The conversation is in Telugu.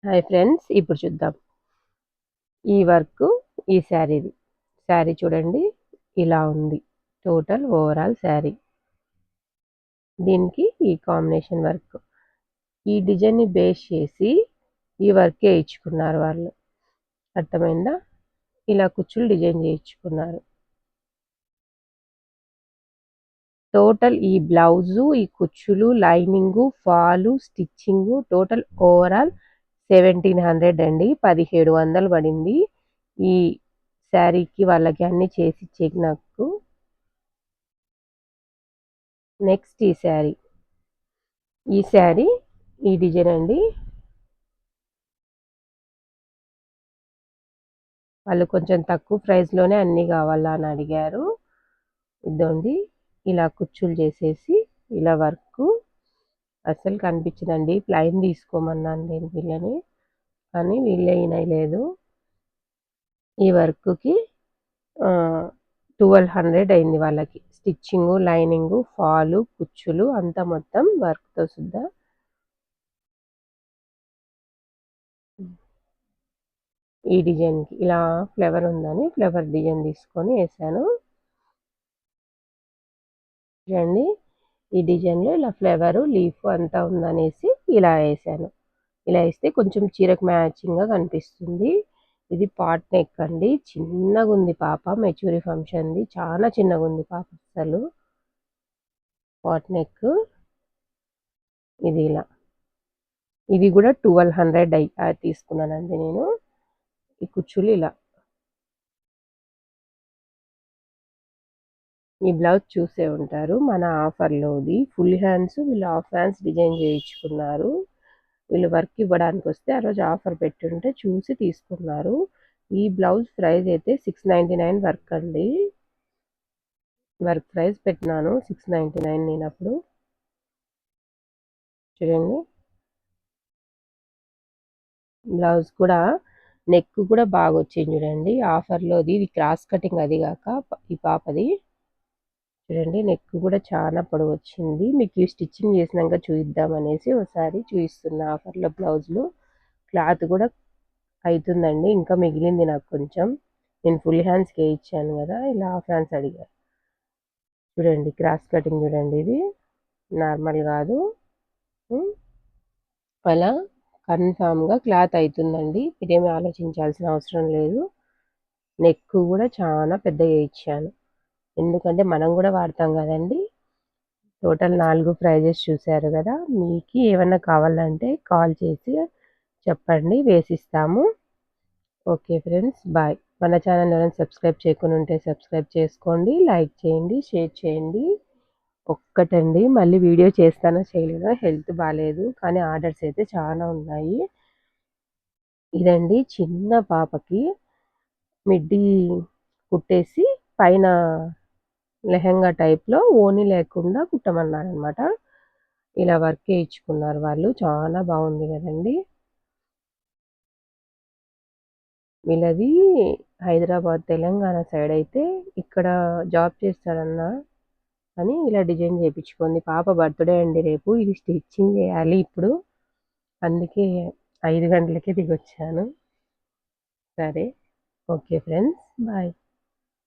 హాయ్ ఫ్రెండ్స్, ఇప్పుడు చూద్దాం ఈ వర్క్. ఈ శారీది శారీ చూడండి, ఇలా ఉంది టోటల్ ఓవరాల్ శారీ. దీనికి ఈ కాంబినేషన్ వర్క్, ఈ డిజైన్ని బేస్ చేసి ఈ వర్క్ వేయించుకున్నారు వాళ్ళు. అర్థమైందా? ఇలా కుచ్చులు డిజైన్ చేయించుకున్నారు. టోటల్ ఈ బ్లౌజు, ఈ కుచ్చులు, lining, fall, stitching total overall 1700 అండి. 1700 పడింది ఈ శారీకి. వాళ్ళకి అన్ని చేసి ఇచ్చేకి నాకు. నెక్స్ట్ ఈ శారీ ఈ డిజైన్ అండి. వాళ్ళు కొంచెం తక్కువ ప్రైస్లోనే అన్నీ కావాలా అని అడిగారు. ఇదండి, ఇలా కుచ్చులు చేసేసి ఇలా వర్క్. అస్సలు కనిపించదండి. ప్లైన్ తీసుకోమన్నాను నేను వీళ్ళని, కానీ వీళ్ళే వినలేదు. ఈ వర్క్కి 1200 అయింది వాళ్ళకి. స్టిచ్చింగు, లైనింగు, ఫాలు, కుచ్చులు అంతా మొత్తం వర్క్తో సుద్దా. ఈ డిజైన్కి ఇలా ఫ్లవర్ ఉందని ఫ్లవర్ డిజైన్ తీసుకొని వేసాను. చూడండి, ఈ డిజైన్లో ఇలా ఫ్లవరు, లీఫ్ అంతా ఉందనేసి ఇలా వేసాను. ఇలా వేస్తే కొంచెం చీరకు మ్యాచింగ్గా కనిపిస్తుంది. ఇది పాట్ నెక్ అండి. చిన్నగా ఉంది పాప, మెచ్యూరి ఫంక్షన్ది. చాలా చిన్నగా ఉంది పాప అసలు. పాట్ నెక్ ఇది ఇలా. ఇది కూడా 1200 తీసుకున్నానండి నేను. ఈ కుచ్చులు ఇలా. ఈ బ్లౌజ్ చూసే ఉంటారు మన ఆఫర్లోది. ఫుల్ హ్యాండ్స్, వీళ్ళు హాఫ్ హ్యాండ్స్ డిజైన్ చేయించుకున్నారు. వీళ్ళు వర్క్ ఇవ్వడానికి వస్తే ఆ రోజు ఆఫర్ పెట్టుంటే చూసి తీసుకున్నారు. ఈ బ్లౌజ్ ప్రైస్ అయితే 699 వర్క్ అండి. వర్క్ ప్రైస్ పెట్టినాను 699 నేను అప్పుడు. చూడండి, బ్లౌజ్ కూడా నెక్ కూడా బాగా వచ్చింది చూడండి ఆఫర్లోది. ఇది క్రాస్ కటింగ్, అది కాక ఈ పాపది. చూడండి, నెక్ కూడా చాలా పొడవు వచ్చింది. మీకు ఈ స్టిచ్చింగ్ చేసినాక చూద్దామనేసి ఒకసారి చూపిస్తున్నా ఆఫర్లో బ్లౌజులు. క్లాత్ కూడా అవుతుందండి, ఇంకా మిగిలింది నాకు కొంచెం. నేను ఫుల్ హ్యాండ్స్కి ఇచ్చాను కదా, ఇలా హాఫ్ హ్యాండ్స్ అడిగాను. చూడండి, క్రాస్ కటింగ్ చూడండి, ఇది నార్మల్ కాదు. అలా కన్ఫామ్గా క్లాత్ అవుతుందండి, మీరేమీ ఆలోచించాల్సిన అవసరం లేదు. నెక్ కూడా చాలా పెద్దగా ఇచ్చాను, ఎందుకంటే మనం కూడా వాడతాం కదండి. టోటల్ 4 ప్రైజెస్ చూశారు కదా. మీకు ఏమన్నా కావాలంటే కాల్ చేసి చెప్పండి, వేసిస్తాము. Okay friends, bye. మన ఛానల్ ఎవరైనా సబ్స్క్రైబ్ చేయకుండా ఉంటే సబ్స్క్రైబ్ చేసుకోండి, లైక్ చేయండి, షేర్ చేయండి. ఒక్కటండి, మళ్ళీ వీడియో చేస్తానో చేయలేదో హెల్త్ బాగాలేదు, కానీ ఆర్డర్స్ అయితే చాలా ఉన్నాయి. ఇదండి, చిన్న పాపకి మిడ్డీ కుట్టేసి పైన లెహంగా టైప్లో ఓని లేకుండా కుట్టమన్నారనమాట. ఇలా వర్క్ వేయించుకున్నారు వాళ్ళు. చాలా బాగుంది కదండి. వీళ్ళది హైదరాబాద్, తెలంగాణ సైడ్ అయితే ఇక్కడ జాబ్ చేస్తారన్న అని ఇలా డిజైన్ చేయించుకుంది. పాప బర్త్డే అండి రేపు. ఇది స్టిచ్చింగ్ చేయాలి ఇప్పుడు, అందుకే 5 గంటలకే దిగొచ్చాను. సరే, ఓకే ఫ్రెండ్స్, బాయ్.